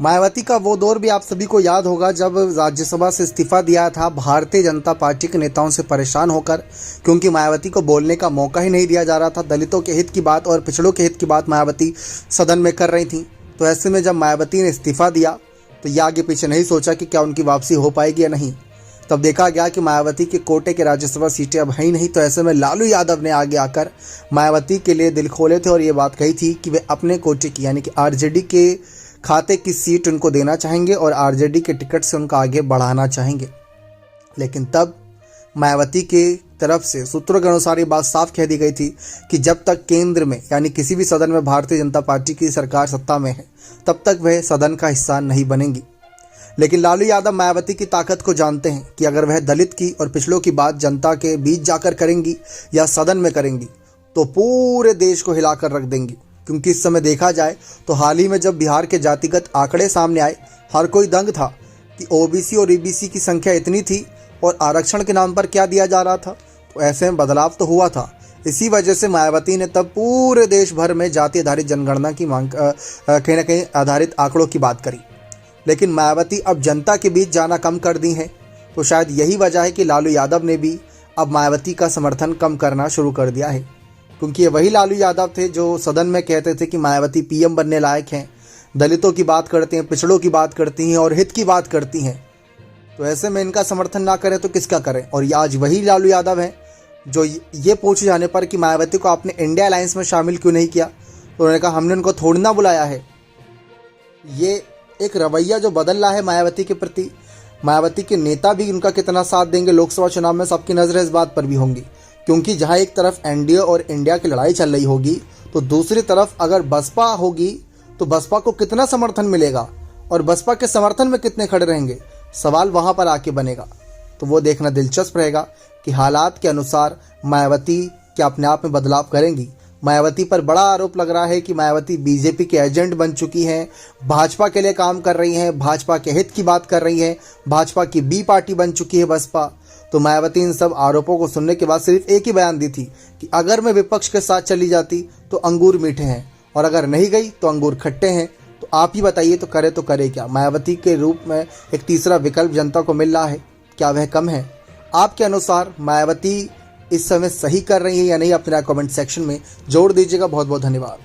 मायावती का वो दौर भी आप सभी को याद होगा जब राज्यसभा से इस्तीफा दिया था भारतीय जनता पार्टी के नेताओं से परेशान होकर, क्योंकि मायावती को बोलने का मौका ही नहीं दिया जा रहा था। दलितों के हित की बात और पिछड़ों के हित की बात मायावती सदन में कर रही थी। तो ऐसे में जब मायावती ने इस्तीफा दिया तो ये आगे पीछे नहीं सोचा कि क्या उनकी वापसी हो पाएगी या नहीं। तब देखा गया कि मायावती के कोटे के राज्यसभा सीटें अब है ही नहीं। तो ऐसे में लालू यादव ने आगे आकर मायावती के लिए दिल खोले थे और ये बात कही थी कि वे अपने कोटे की यानी कि आरजेडी के खाते की सीट उनको देना चाहेंगे और आरजेडी के टिकट से उनका आगे बढ़ाना चाहेंगे। लेकिन तब मायावती के तरफ से सूत्रों के अनुसार ये बात साफ कह दी गई थी कि जब तक केंद्र में यानी किसी भी सदन में भारतीय जनता पार्टी की सरकार सत्ता में है तब तक वह सदन का हिस्सा नहीं बनेंगी। लेकिन लालू यादव मायावती की ताकत को जानते हैं कि अगर वह दलित की और पिछड़ों की बात जनता के बीच जाकर करेंगी या सदन में करेंगी तो पूरे देश को हिलाकर रख देंगी। क्योंकि इस समय देखा जाए तो हाल ही में जब बिहार के जातिगत आंकड़े सामने आए, हर कोई दंग था कि ओबीसी और ईबीसी की संख्या इतनी थी और आरक्षण के नाम पर क्या दिया जा रहा था। तो ऐसे में बदलाव तो हुआ था। इसी वजह से मायावती ने तब पूरे देश भर में जाति आधारित जनगणना की मांग कहीं ना कहीं आधारित आंकड़ों की बात करी। लेकिन मायावती अब जनता के बीच जाना कम कर दी हैं। तो शायद यही वजह है कि लालू यादव ने भी अब मायावती का समर्थन कम करना शुरू कर दिया है। क्योंकि ये वही लालू यादव थे जो सदन में कहते थे कि मायावती पीएम बनने लायक हैं, दलितों की बात करते हैं, पिछड़ों की बात करती हैं और हित की बात करती हैं। तो ऐसे में इनका समर्थन ना करें तो किसका करें। और ये आज वही लालू यादव हैं जो ये पूछे जाने पर कि मायावती को आपने इंडिया अलायंस में शामिल क्यों नहीं किया, तो उन्होंने कहा हमने उनको थोड़ी ना बुलाया है। ये एक रवैया जो बदल रहा है मायावती के प्रति। मायावती के नेता भी उनका कितना साथ देंगे लोकसभा चुनाव में, सबकी नजरें इस बात पर भी होंगी। क्योंकि जहां एक तरफ एनडीए और इंडिया की लड़ाई चल रही होगी तो दूसरी तरफ अगर बसपा होगी तो बसपा को कितना समर्थन मिलेगा और बसपा के समर्थन में कितने खड़े रहेंगे, सवाल वहां पर आके बनेगा। तो वो देखना दिलचस्प रहेगा कि हालात के अनुसार मायावती क्या अपने आप में बदलाव करेंगी। मायावती पर बड़ा आरोप लग रहा है कि मायावती बीजेपी के एजेंट बन चुकी हैं, भाजपा के लिए काम कर रही हैं, भाजपा के हित की बात कर रही हैं, भाजपा की बी पार्टी बन चुकी है बसपा। तो मायावती इन सब आरोपों को सुनने के बाद सिर्फ एक ही बयान दी थी कि अगर मैं विपक्ष के साथ चली जाती तो अंगूर मीठे हैं और अगर नहीं गई तो अंगूर खट्टे हैं। तो आप ही बताइए तो करे क्या। मायावती के रूप में एक तीसरा विकल्प जनता को मिल रहा है, क्या वह कम है? आपके अनुसार मायावती इस समय सही कर रही है या नहीं, अपने कमेंट सेक्शन में जोड़ दीजिएगा। बहुत बहुत धन्यवाद।